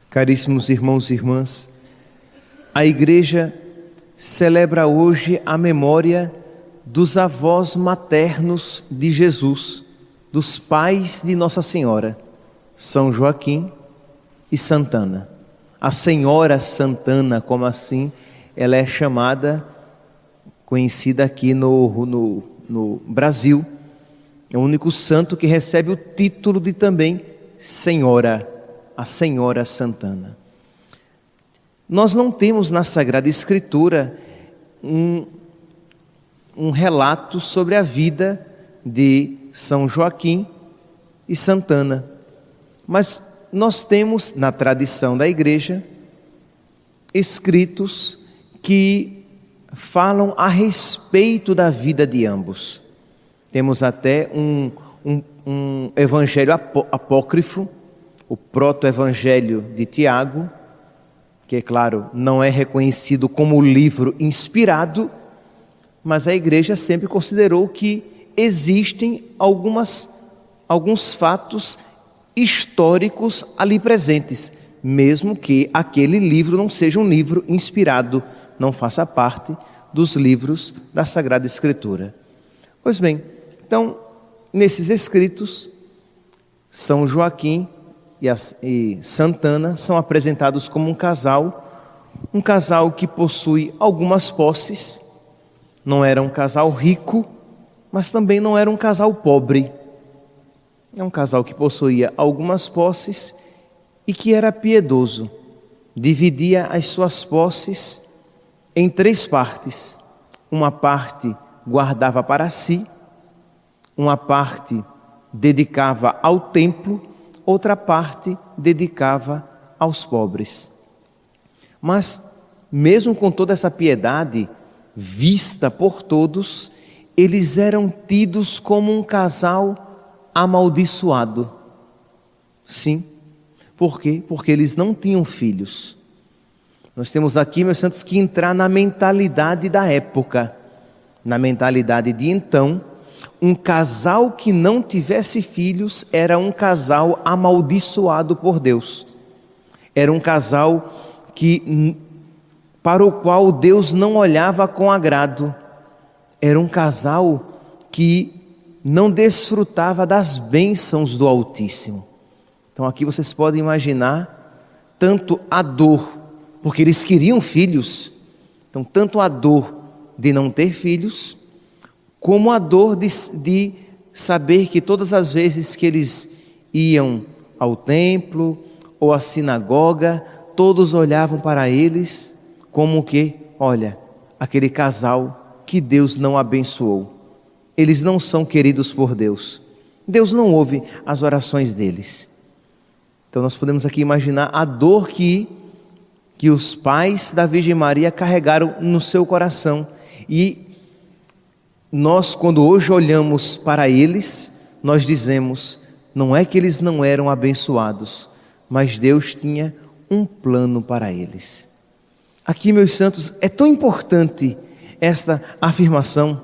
Caríssimos irmãos e irmãs, a Igreja celebra hoje a memória dos avós maternos de Jesus, dos pais de Nossa Senhora, São Joaquim e Santana. A Senhora Santana, como assim ela é chamada, conhecida aqui no Brasil. É o único santo que recebe o título de também Senhora, a Senhora Santana. Nós não temos na Sagrada Escritura um relato sobre a vida de São Joaquim e Santana, mas nós temos na tradição da Igreja escritos que falam a respeito da vida de ambos. Temos até um evangelho apócrifo, o proto-evangelho de Tiago, que, é claro, não é reconhecido como livro inspirado, mas a Igreja sempre considerou que existem alguns fatos históricos ali presentes, mesmo que aquele livro não seja um livro inspirado, não faça parte dos livros da Sagrada Escritura. Pois bem, então, nesses escritos, São Joaquim e Santana são apresentados como um casal que possui algumas posses. Não era um casal rico, mas também não era um casal pobre. É um casal que possuía algumas posses e que era piedoso. Dividia as suas posses em 3 partes. Uma parte guardava para si, uma parte dedicava ao templo, outra parte dedicava aos pobres. Mas, mesmo com toda essa piedade vista por todos, eles eram tidos como um casal amaldiçoado. Sim. Por quê? Porque eles não tinham filhos. Nós temos aqui, meus santos, que entrar na mentalidade da época, na mentalidade de então. Um casal que não tivesse filhos era um casal amaldiçoado por Deus. Era um casal para o qual Deus não olhava com agrado. Era um casal que não desfrutava das bênçãos do Altíssimo. Então aqui vocês podem imaginar tanto a dor, porque eles queriam filhos. Então tanto a dor de não ter filhos, como a dor de saber que todas as vezes que eles iam ao templo ou à sinagoga, todos olhavam para eles como que, olha, aquele casal que Deus não abençoou. Eles não são queridos por Deus. Deus não ouve as orações deles. Então nós podemos aqui imaginar a dor que os pais da Virgem Maria carregaram no seu coração. E nós, quando hoje olhamos para eles, nós dizemos, não é que eles não eram abençoados, mas Deus tinha um plano para eles. Aqui, meus santos, é tão importante esta afirmação.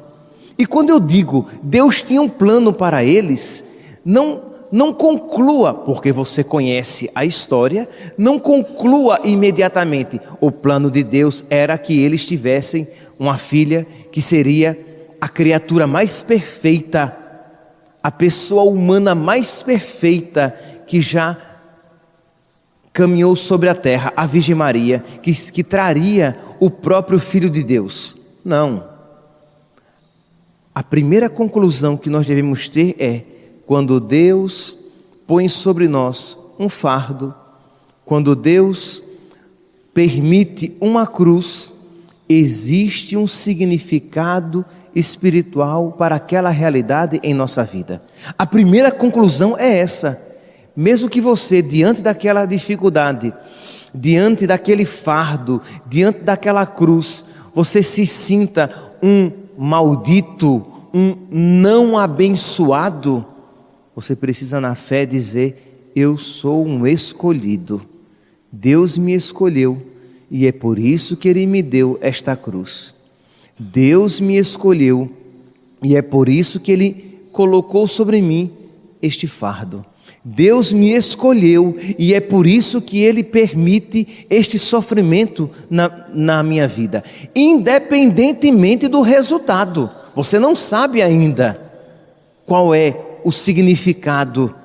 E quando eu digo, Deus tinha um plano para eles, não conclua, porque você conhece a história, não conclua imediatamente. O plano de Deus era que eles tivessem uma filha que seria a criatura mais perfeita, a pessoa humana mais perfeita que já caminhou sobre a terra, a Virgem Maria, que traria o próprio Filho de Deus. Não. A primeira conclusão que nós devemos ter é, quando Deus põe sobre nós um fardo, quando Deus permite uma cruz, existe um significado espiritual para aquela realidade em nossa vida. A primeira conclusão é essa. Mesmo que você, diante daquela dificuldade, diante daquele fardo, diante daquela cruz, você se sinta um maldito, um não abençoado, você precisa na fé dizer, eu sou um escolhido. Deus me escolheu e é por isso que Ele me deu esta cruz. Deus me escolheu e é por isso que Ele colocou sobre mim este fardo. Deus me escolheu e é por isso que Ele permite este sofrimento na minha vida, independentemente do resultado. Você não sabe ainda qual é o significado,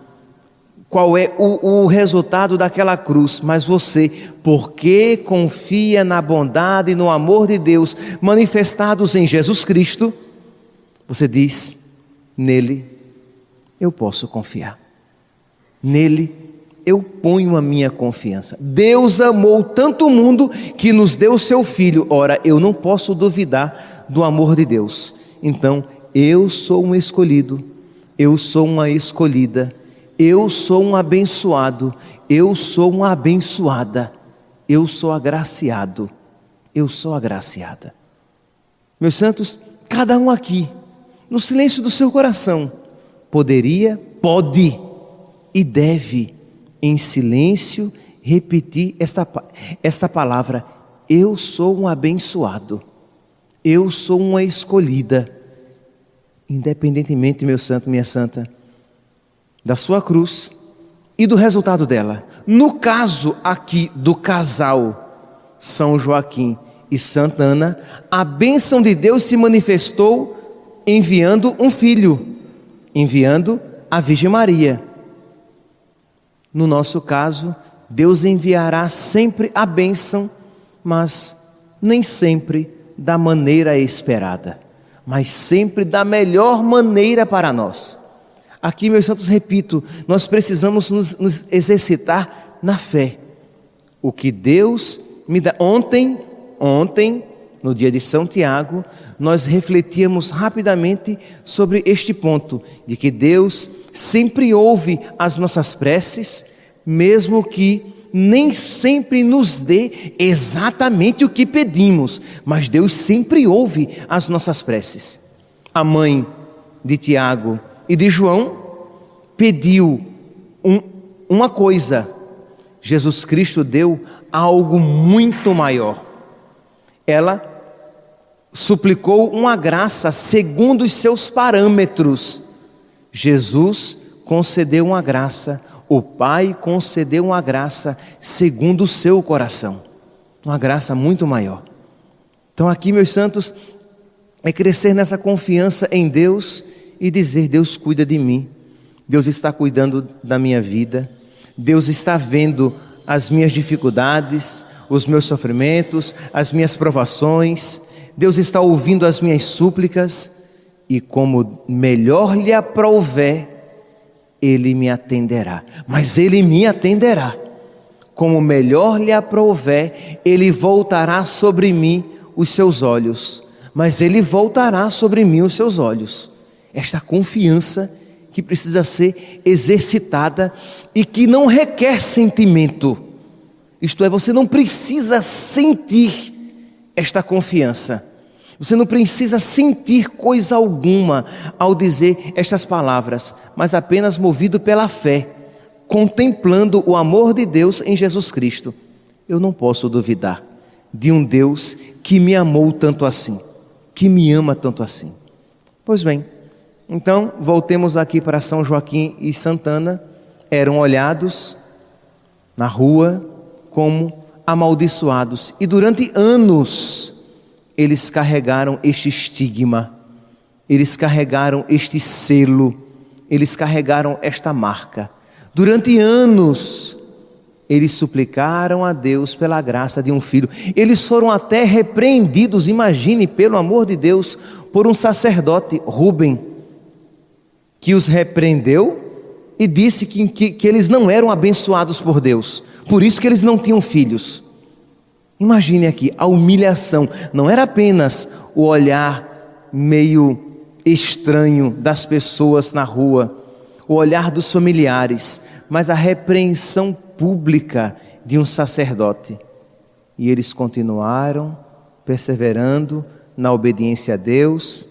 qual é o resultado daquela cruz, mas você, porque confia na bondade e no amor de Deus manifestados em Jesus Cristo, você diz: nele eu posso confiar, nele eu ponho a minha confiança. Deus amou tanto o mundo que nos deu o seu Filho. Ora, eu não posso duvidar do amor de Deus. Então, eu sou um escolhido, eu sou uma escolhida, eu sou um abençoado, eu sou uma abençoada, eu sou agraciado, eu sou agraciada. Meus santos, cada um aqui, no silêncio do seu coração, pode e deve, em silêncio, repetir esta palavra: eu sou um abençoado, eu sou uma escolhida. Independentemente, meu santo, minha santa, da sua cruz e do resultado dela. No caso aqui do casal São Joaquim e Santa Ana, a bênção de Deus se manifestou enviando um filho, enviando a Virgem Maria. No nosso caso, Deus enviará sempre a bênção, mas nem sempre da maneira esperada, mas sempre da melhor maneira para nós. Aqui, meus santos, repito, nós precisamos nos exercitar na fé. O que Deus me dá. Ontem, no dia de São Tiago, nós refletíamos rapidamente sobre este ponto, de que Deus sempre ouve as nossas preces, mesmo que nem sempre nos dê exatamente o que pedimos, mas Deus sempre ouve as nossas preces. A mãe de Tiago e de João pediu uma coisa, Jesus Cristo deu algo muito maior. Ela suplicou uma graça segundo os seus parâmetros. Jesus concedeu uma graça, o Pai concedeu uma graça segundo o seu coração, uma graça muito maior. Então aqui, meus santos, é crescer nessa confiança em Deus e dizer: Deus cuida de mim, Deus está cuidando da minha vida, Deus está vendo as minhas dificuldades, os meus sofrimentos, as minhas provações, Deus está ouvindo as minhas súplicas e como melhor lhe aprouver, Ele me atenderá. Mas Ele me atenderá. Como melhor lhe aprouver, Ele voltará sobre mim os seus olhos. Mas Ele voltará sobre mim os seus olhos. Esta confiança que precisa ser exercitada e que não requer sentimento. Isto é, você não precisa sentir esta confiança. Você não precisa sentir coisa alguma ao dizer estas palavras, mas apenas movido pela fé, contemplando o amor de Deus em Jesus Cristo. Eu não posso duvidar de um Deus que me amou tanto assim, que me ama tanto assim. Pois bem, então voltemos aqui para São Joaquim e Santa Ana. Eram olhados na rua como amaldiçoados e durante anos eles carregaram este estigma, eles carregaram este selo, eles carregaram esta marca. Durante anos, eles suplicaram a Deus pela graça de um filho. Eles foram até repreendidos, imagine, pelo amor de Deus, por um sacerdote, Rubem, que os repreendeu e disse que eles não eram abençoados por Deus, por isso que eles não tinham filhos. Imagine aqui a humilhação, não era apenas o olhar meio estranho das pessoas na rua, o olhar dos familiares, mas a repreensão pública de um sacerdote. E eles continuaram perseverando na obediência a Deus,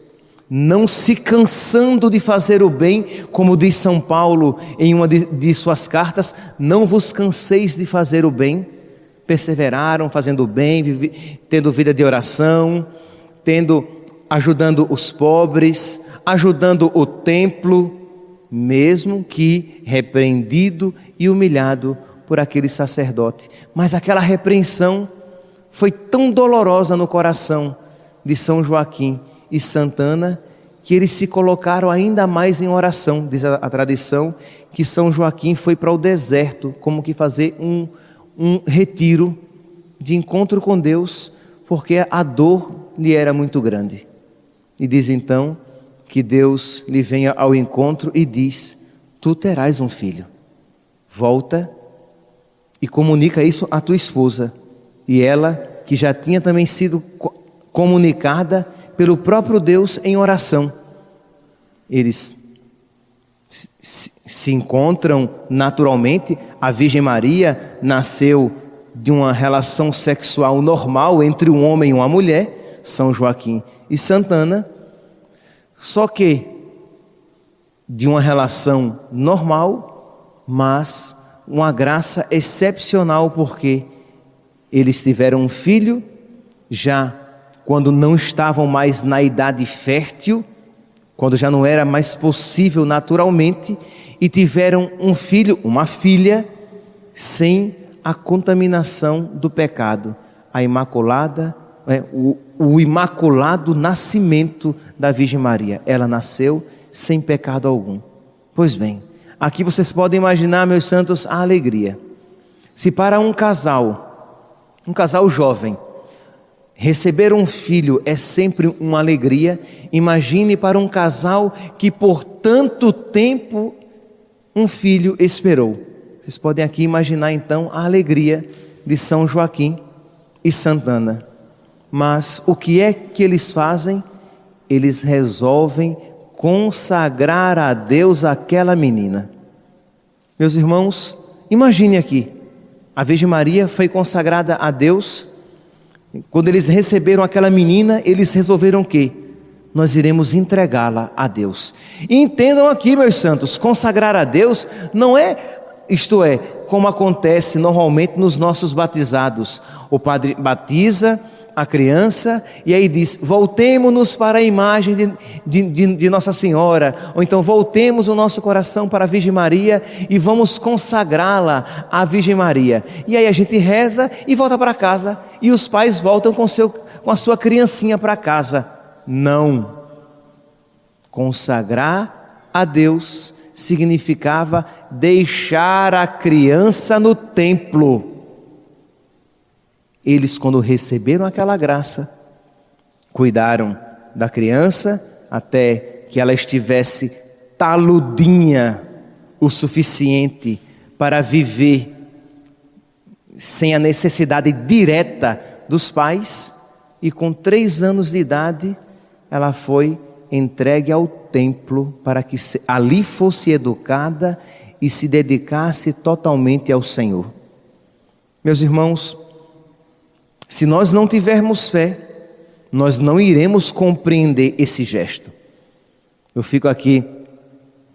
não se cansando de fazer o bem, como diz São Paulo em uma de suas cartas: não vos canseis de fazer o bem. Perseveraram fazendo o bem, tendo vida de oração, ajudando os pobres, ajudando o templo, mesmo que repreendido e humilhado por aquele sacerdote. Mas aquela repreensão foi tão dolorosa no coração de São Joaquim e Santana, que eles se colocaram ainda mais em oração. Diz a tradição que São Joaquim foi para o deserto, como que fazer um retiro de encontro com Deus, porque a dor lhe era muito grande. E diz então que Deus lhe venha ao encontro e diz: tu terás um filho, volta e comunica isso à tua esposa. E ela, que já tinha também sido comunicada pelo próprio Deus em oração, eles se encontram naturalmente. A Virgem Maria nasceu de uma relação sexual normal entre um homem e uma mulher, São Joaquim e Santana, só que de uma relação normal, mas uma graça excepcional, porque eles tiveram um filho já quando não estavam mais na idade fértil, quando já não era mais possível naturalmente, e tiveram um filho, uma filha, sem a contaminação do pecado, a imaculada, o imaculado nascimento da Virgem Maria. Ela nasceu sem pecado algum. Pois bem, aqui vocês podem imaginar, meus santos, a alegria. Se para um casal jovem, receber um filho é sempre uma alegria, imagine para um casal que por tanto tempo um filho esperou. Vocês podem aqui imaginar então a alegria de São Joaquim e Santana. Mas o que é que eles fazem? Eles resolvem consagrar a Deus aquela menina. Meus irmãos, imagine aqui, a Virgem Maria foi consagrada a Deus. Quando eles receberam aquela menina, eles resolveram que nós iremos entregá-la a Deus. E entendam aqui, meus santos, consagrar a Deus não é, isto é, como acontece normalmente nos nossos batizados. O padre batiza a criança e aí diz: voltemo-nos para a imagem de Nossa Senhora, ou então voltemos o nosso coração para a Virgem Maria e vamos consagrá-la à Virgem Maria. E aí a gente reza e volta para casa, e os pais voltam com a sua criancinha para casa. Não. Consagrar a Deus significava deixar a criança no templo. Eles, quando receberam aquela graça, cuidaram da criança até que ela estivesse taludinha o suficiente para viver sem a necessidade direta dos pais, e com 3 anos de idade ela foi entregue ao templo para que ali fosse educada e se dedicasse totalmente ao Senhor. Meus irmãos, se nós não tivermos fé, nós não iremos compreender esse gesto. Eu fico aqui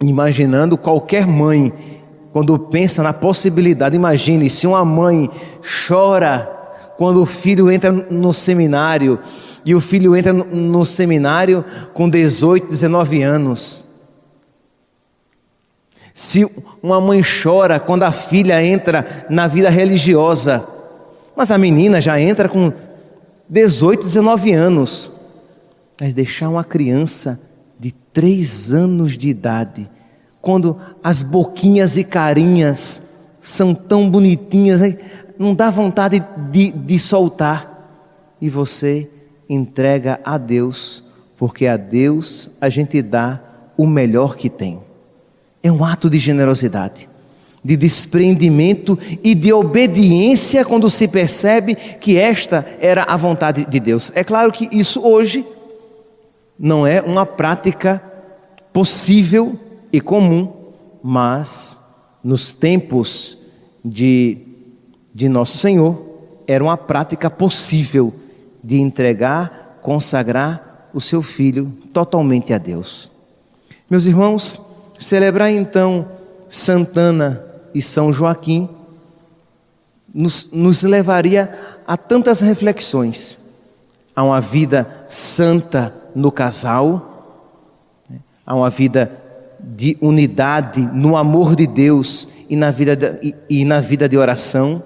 imaginando qualquer mãe, quando pensa na possibilidade. Imagine se uma mãe chora quando o filho entra no seminário, e o filho entra no seminário com 18, 19 anos. Se uma mãe chora quando a filha entra na vida religiosa, mas a menina já entra com 18, 19 anos. Mas deixar uma criança de 3 anos de idade, quando as boquinhas e carinhas são tão bonitinhas, não dá vontade de soltar. E você entrega a Deus, porque a Deus a gente dá o melhor que tem. É um ato de generosidade, de desprendimento e de obediência, quando se percebe que esta era a vontade de Deus. É claro que isso hoje não é uma prática possível e comum, mas nos tempos de Nosso Senhor era uma prática possível de entregar, consagrar o seu filho totalmente a Deus. Meus irmãos, celebrar então Santana e São Joaquim nos levaria a tantas reflexões, a uma vida santa no casal, a uma vida de unidade no amor de Deus e na vida de oração.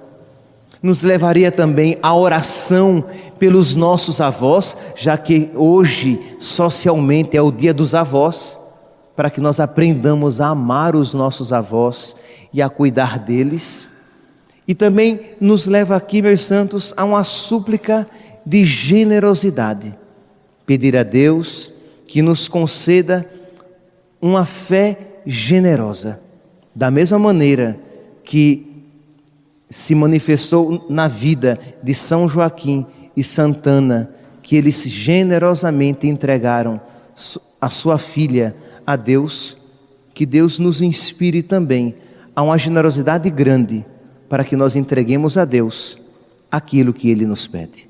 Nos levaria também à oração pelos nossos avós, já que hoje socialmente é o dia dos avós, para que nós aprendamos a amar os nossos avós e a cuidar deles. E também nos leva aqui, meus santos, a uma súplica de generosidade. Pedir a Deus que nos conceda uma fé generosa, da mesma maneira que se manifestou na vida de São Joaquim e Santana, que eles generosamente entregaram a sua filha a Deus. Que Deus nos inspire também a uma generosidade grande, para que nós entreguemos a Deus aquilo que Ele nos pede.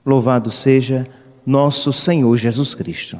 Louvado seja nosso Senhor Jesus Cristo.